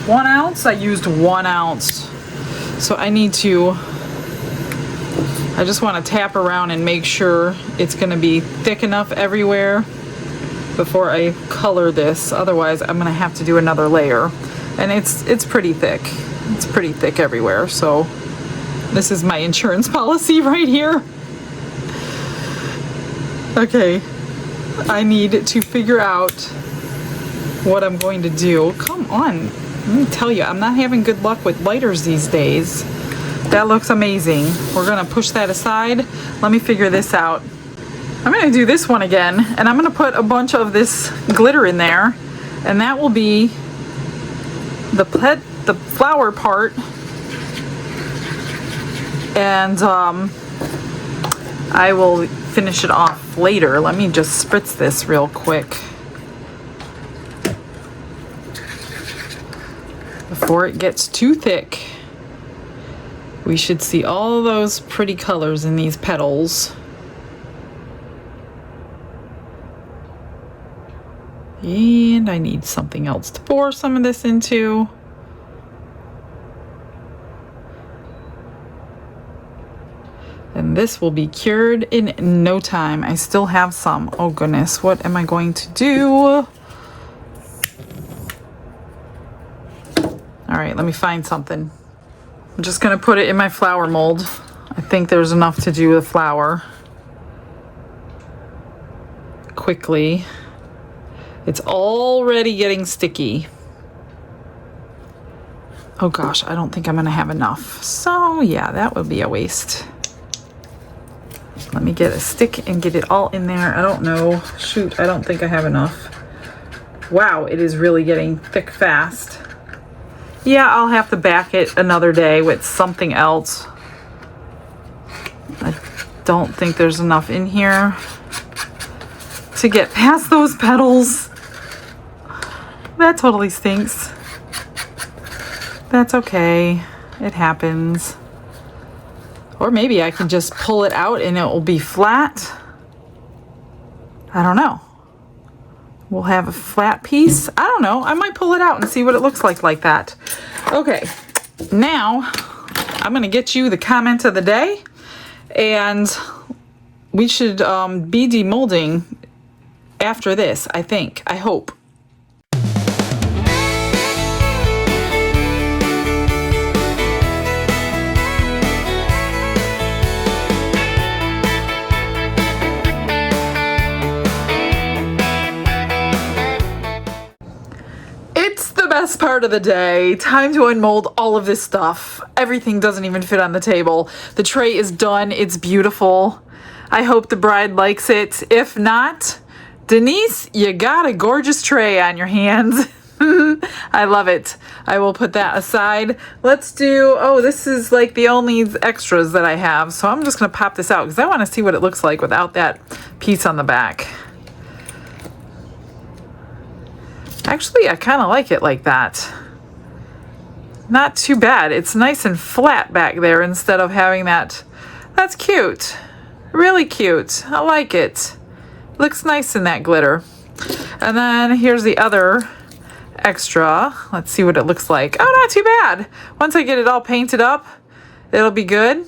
1 ounce? I used 1 ounce. So I need to, I just want to tap around and make sure it's going to be thick enough everywhere before I color this. Otherwise, I'm going to have to do another layer. And it's pretty thick. It's pretty thick everywhere. So this is my insurance policy right here. Okay. I need to figure out what I'm going to do. Come on. Let me tell you, I'm not having good luck with lighters these days. That looks amazing. We're gonna push that aside. Let me figure this out. I'm gonna do this one again, and I'm gonna put a bunch of this glitter in there, and that will be the flower part. And I will finish it off later. Let me just spritz this real quick before it gets too thick. We should see all those pretty colors in these petals. And I need something else to pour some of this into. And this will be cured in no time. I still have some. Oh goodness, what am I going to do? All right, let me find something. I'm just gonna put it in my flower mold. I think there's enough to do with flour. Quickly. It's already getting sticky. Oh gosh, I don't think I'm gonna have enough. So yeah, that would be a waste. Let me get a stick and get it all in there. I don't know. Shoot, I don't think I have enough. Wow, it is really getting thick fast. Yeah, I'll have to back it another day with something else. I don't think there's enough in here to get past those petals. That totally stinks. That's okay. It happens. Or maybe I can just pull it out and it will be flat. I don't know. We'll have a flat piece. I don't know. I might pull it out and see what it looks like that. Okay. Now, I'm going to get you the comment of the day. And we should be demolding after this, I think. I hope. Best part of the day. Time to unmold all of this stuff. Everything doesn't even fit on the table. The tray is done. It's beautiful. I hope the bride likes it. If not, Denise, you got a gorgeous tray on your hands. I love it. I will put that aside. Let's do, oh, this is like the only extras that I have. So I'm just going to pop this out because I want to see what it looks like without that piece on the back. Actually, I kind of like it like that. Not too bad. It's nice and flat back there instead of having that. That's cute. Really cute. I like it. Looks nice in that glitter. And then here's the other extra. Let's see what it looks like. Oh, not too bad. Once I get it all painted up, it'll be good.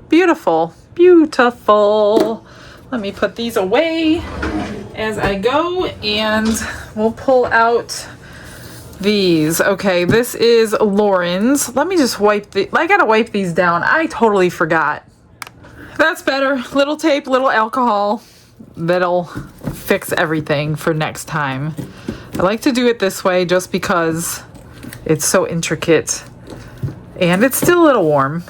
Beautiful. Beautiful. Let me put these away as I go, and we'll pull out these. Okay, this is Lauren's. Let me just wipe I gotta wipe these down. I totally forgot. That's better. Little tape, little alcohol. That'll fix everything for next time. I like to do it this way just because it's so intricate. And it's still a little warm.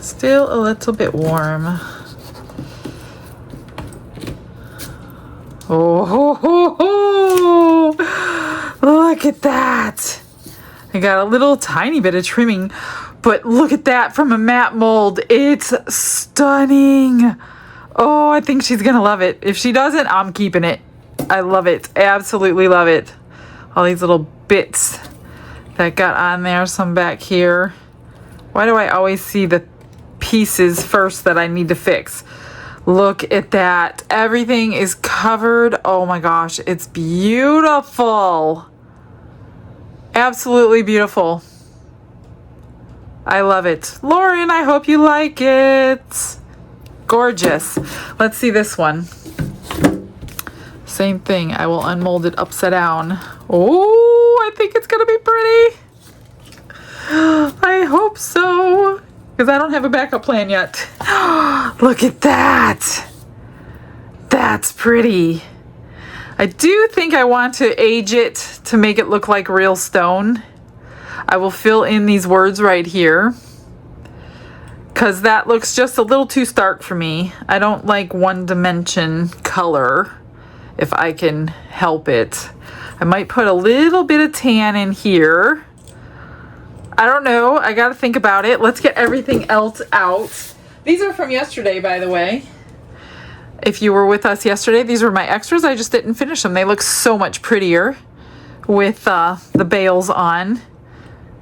Still a little bit warm. Oh, ho, ho, ho. Look at that. I got a little tiny bit of trimming, but look at that from a matte mold. It's stunning. Oh, I think she's going to love it. If she doesn't, I'm keeping it. I love it. Absolutely love it. All these little bits that got on there, some back here. Why do I always see the pieces first that I need to fix? Look at that. Everything is covered. Oh my gosh, it's beautiful. Absolutely beautiful. I love it. Lauren, I hope you like it. Gorgeous. Let's see this one. Same thing. I will unmold it upside down. Oh, I think it's gonna be pretty. I hope so. Because I don't have a backup plan yet. Look at that. That's pretty. I do think I want to age it to make it look like real stone. I will fill in these words right here. Because that looks just a little too stark for me. I don't like one dimension color if I can help it. I might put a little bit of tan in here. I don't know. I got to think about it. Let's get everything else out. These are from yesterday, by the way. If you were with us yesterday, these were my extras. I just didn't finish them. They look so much prettier with the bales on.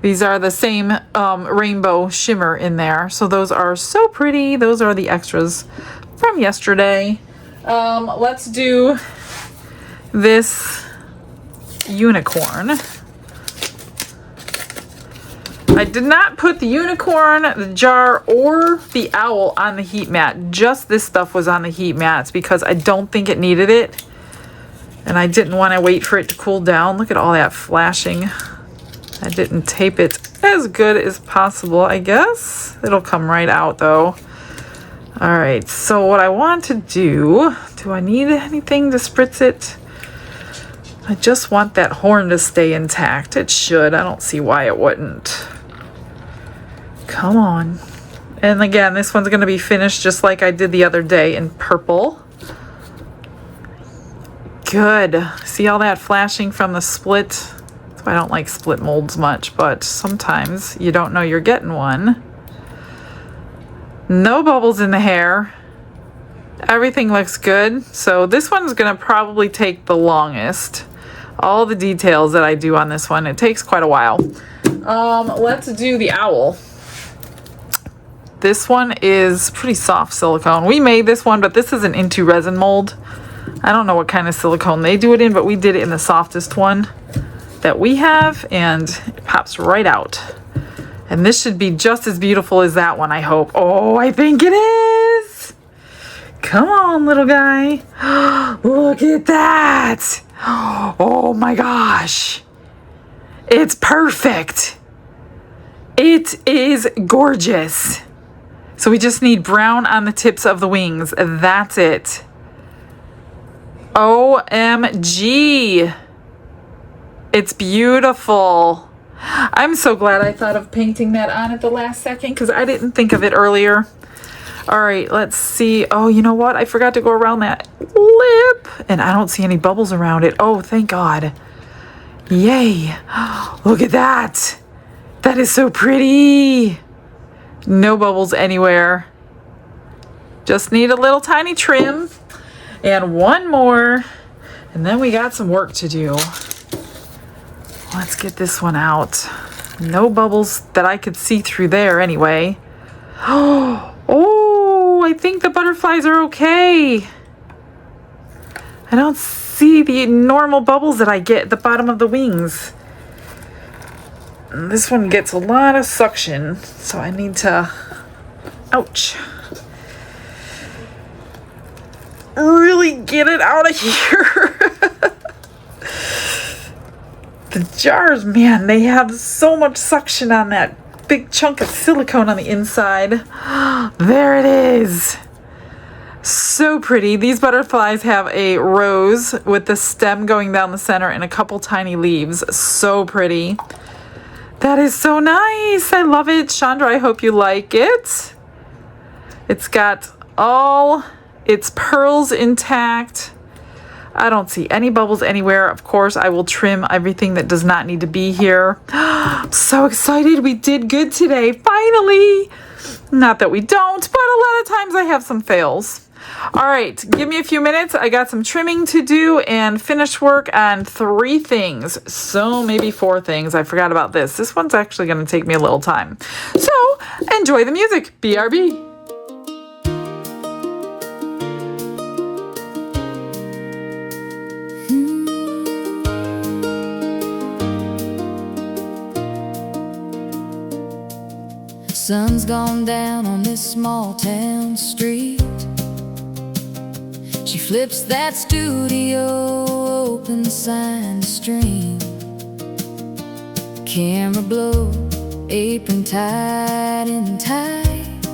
These are the same rainbow shimmer in there. So those are so pretty. Those are the extras from yesterday. Let's do this unicorn. I did not put the unicorn, the jar, or the owl on the heat mat. Just this stuff was on the heat mats because I don't think it needed it. And I didn't want to wait for it to cool down. Look at all that flashing. I didn't tape it as good as possible, I guess. It'll come right out though. All right, so what I want to do I need anything to spritz it? I just want that horn to stay intact. It should. I don't see why it wouldn't. Come on. And again, this one's going to be finished just like I did the other day in purple. Good. See all that flashing from the split? I don't like split molds much, but sometimes you don't know you're getting one. No bubbles in the hair. Everything looks good. So this one's gonna probably take the longest. All the details that I do on this one, it takes quite a while. Let's do the owl. This one is pretty soft silicone. We made this one, but this isn't into resin mold. I don't know what kind of silicone they do it in, but we did it in the softest one that we have, and it pops right out. And this should be just as beautiful as that one, I hope. Oh, I think it is. Come on, little guy. Look at that. Oh my gosh. It's perfect. It is gorgeous. So we just need brown on the tips of the wings. That's it. OMG. It's beautiful. I'm so glad I thought of painting that on at the last second because I didn't think of it earlier. All right, let's see. Oh, you know what? I forgot to go around that lip and I don't see any bubbles around it. Oh, thank God. Yay. Look at that. That is so pretty. No bubbles anywhere. Just need a little tiny trim and one more, and then we got some work to do. Let's get this one out. No bubbles that I could see through there anyway. Oh, I think the butterflies are okay. I don't see the normal bubbles that I get at the bottom of the wings. And this one gets a lot of suction, so I need to, ouch, really get it out of here. The jars, man, they have so much suction on that big chunk of silicone on the inside. There it is. So pretty. These butterflies have a rose with the stem going down the center and a couple tiny leaves. So pretty. That is so nice. I love it. Chandra, I hope you like it. It's got all its pearls intact. I don't see any bubbles anywhere. Of course, I will trim everything that does not need to be here. So excited. We did good today. Finally. Not that we don't, but a lot of times I have some fails. All right, give me a few minutes. I got some trimming to do and finish work on 3 things. So maybe 4 things. I forgot about this. This one's actually going to take me a little time. So enjoy the music. BRB. Sun's gone down on this small town street. She flips that studio open, sign to stream. Camera blow, apron tied in tight.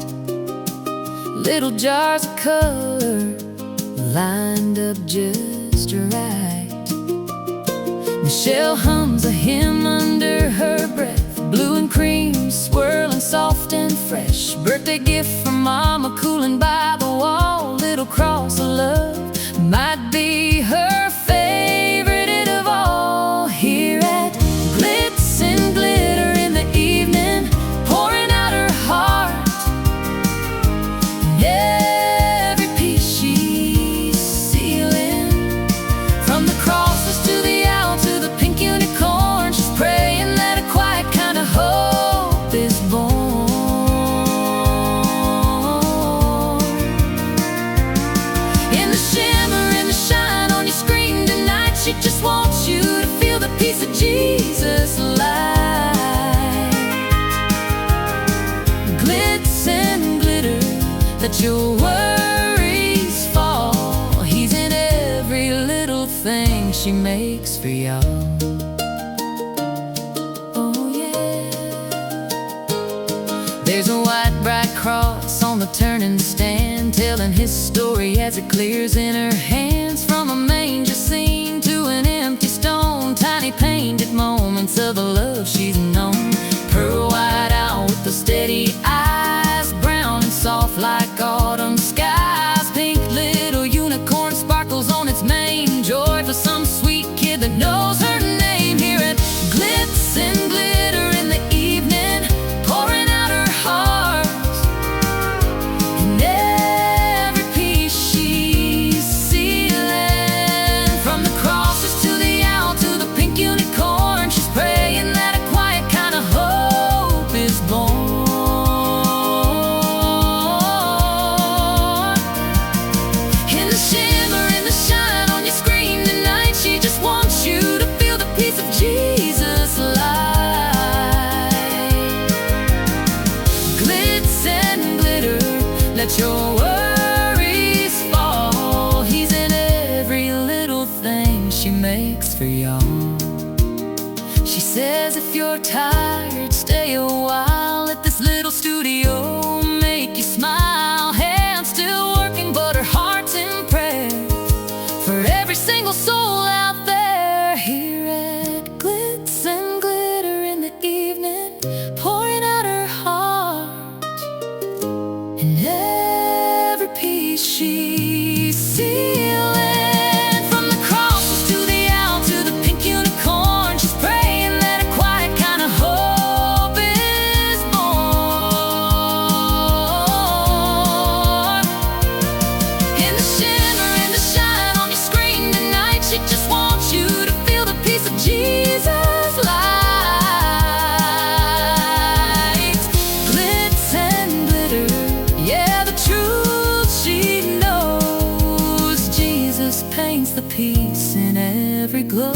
Little jars of color lined up just right. Michelle hums a hymn under her breath. Blue and cream, swirling soft and fresh. Birthday gift from Mama, cooling by the wall. Little cross of love might be her favorite of all. Here at Glitz and Glitter in the evening, pouring out her heart. Every piece she's sealing, from the crosses to the owl to the pink unicorn. She's praying that a quiet kind of hope is born. In the shimmer and the shine on your screen tonight, she just wants you to feel the peace of Jesus light. Glitz and glitter, let your worries fall. He's in every little thing she makes for y'all. There's a white bright cross on the turning stand, telling his story as it clears in her hands. From a manger scene to an empty stone, tiny painted moments of the love she's known. Pearl white owl with the steady eyes, brown and soft like autumn skies. Pink little unicorn sparkles on its mane, joy for some sweet kid that knows her name. Here at Glitz for y'all. She says if you're tired, stay a while. Let this little studio make you smile. Hands still working, but her heart's in prayer for every single soul out there. Here at Glitz and Glitter in the evening, pouring out her heart, and every piece she's sealing. From the crosses to the owl to the pink unicorn, she's praying that a quiet kind of hope is born. In the shimmer, in the shine on your screen tonight, she just wants you to feel the peace of Jesus light. Glitz and glitter, yeah, the truth she knows. Jesus paints the peace in every glow.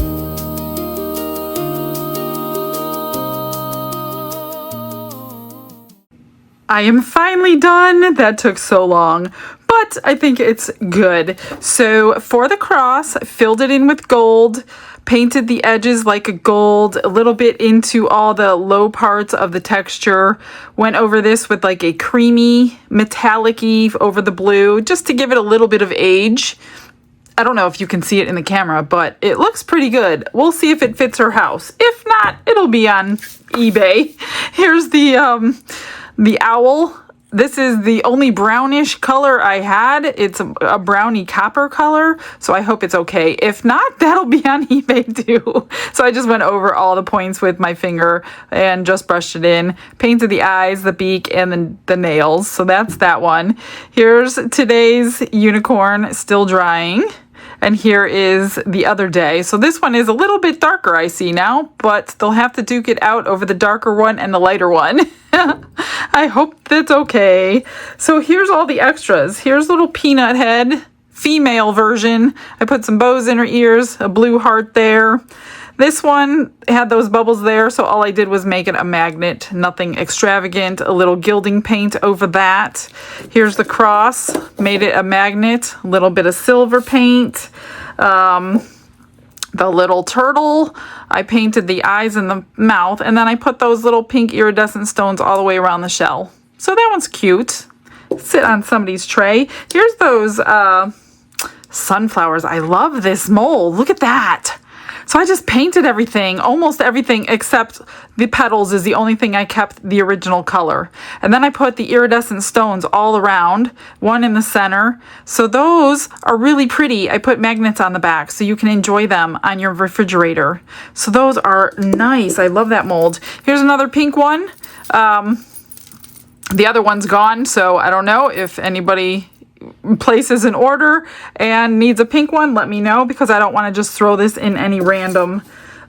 I am finally done. That took so long, but I think it's good. So for the cross, filled it in with gold, painted the edges like a gold, a little bit into all the low parts of the texture. Went over this with like a creamy, metallic-y over the blue, just to give it a little bit of age. I don't know if you can see it in the camera, but it looks pretty good. We'll see if it fits her house. If not, it'll be on eBay. Here's the owl. This is the only brownish color I had. It's a browny copper color, so I hope it's okay. If not, that'll be on eBay too. So I just went over all the points with my finger and just brushed it in. Painted the eyes, the beak, and the nails. So that's that one. Here's today's unicorn still drying. And here is the other day. So this one is a little bit darker, I see now, but they'll have to duke it out over the darker one and the lighter one. I hope that's okay. So here's all the extras. Here's little peanut head, female version. I put some bows in her ears, a blue heart there. This one had those bubbles there, so all I did was make it a magnet, nothing extravagant, a little gilding paint over that. Here's the cross, made it a magnet, a little bit of silver paint. The little turtle, I painted the eyes and the mouth, and then I put those little pink iridescent stones all the way around the shell. So that one's cute. Sit on somebody's tray. Here's those sunflowers. I love this mold. Look at that. So I just painted everything, almost everything except the petals is the only thing I kept the original color. And then I put the iridescent stones all around, one in the center. So those are really pretty. I put magnets on the back so you can enjoy them on your refrigerator. So those are nice. I love that mold. Here's another pink one. The other one's gone, so I don't know if anybody places an order and needs a pink one, let me know, because I don't want to just throw this in any random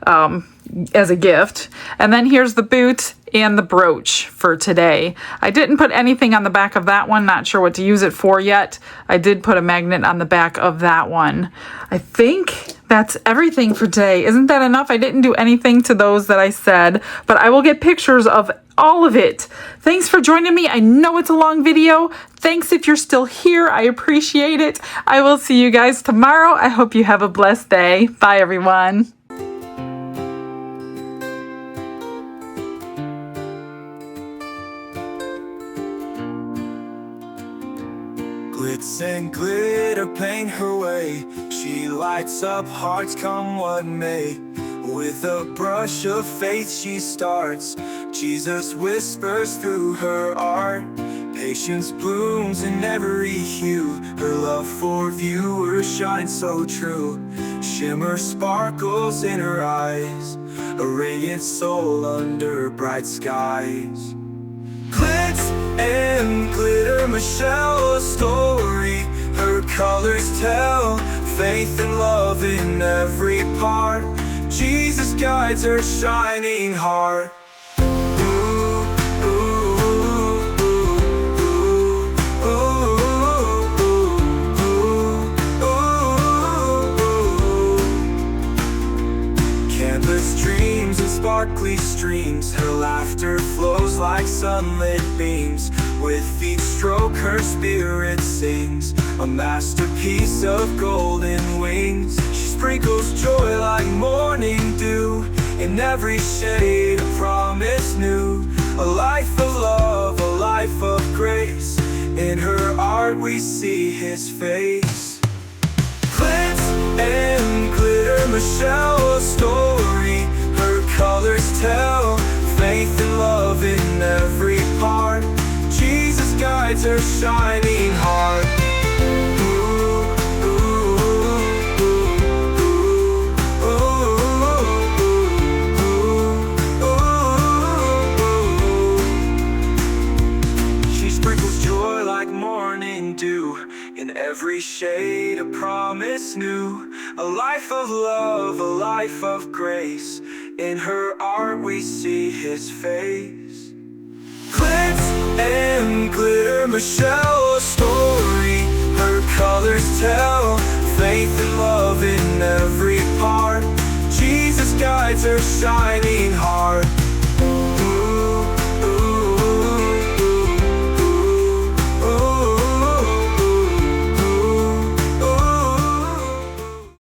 as a gift. And then here's the boot and the brooch for today. I didn't put anything on the back of that one, not sure what to use it for yet. I did put a magnet on the back of that one. I think that's everything for today. Isn't that enough? I didn't do anything to those that I said, but I will get pictures of all of it. Thanks for joining me. I know it's a long video. Thanks if you're still here. I appreciate it. I will see you guys tomorrow. I hope you have a blessed day. Bye, everyone. Glitz and glitter paint her way. She lights up hearts come what may. With a brush of faith she starts. Jesus whispers through her art. Patience blooms in every hue. Her love for viewers shines so true. Shimmer sparkles in her eyes. A radiant soul under bright skies. Glitz and glitter, Michelle, a story. Her colors tell faith and love in every part. Jesus guides her shining heart. Canvas dreams and sparkly streams. Her laughter flows like sunlit beams. With each stroke her spirit sings. A masterpiece of golden wings. She's sprinkles joy like morning dew. In every shade a promise new. A life of love, a life of grace. In her art we see his face. Glitz and glitter, Michelle, a story. Her colors tell faith and love in every part. Jesus guides her shining heart. She sprinkles joy like morning dew. In every shade a promise new. A life of love, a life of grace. In her art we see his face. Glitz and glitter, Michelle, a story. Her colors tell faith and love in every part. Jesus guides her shining heart.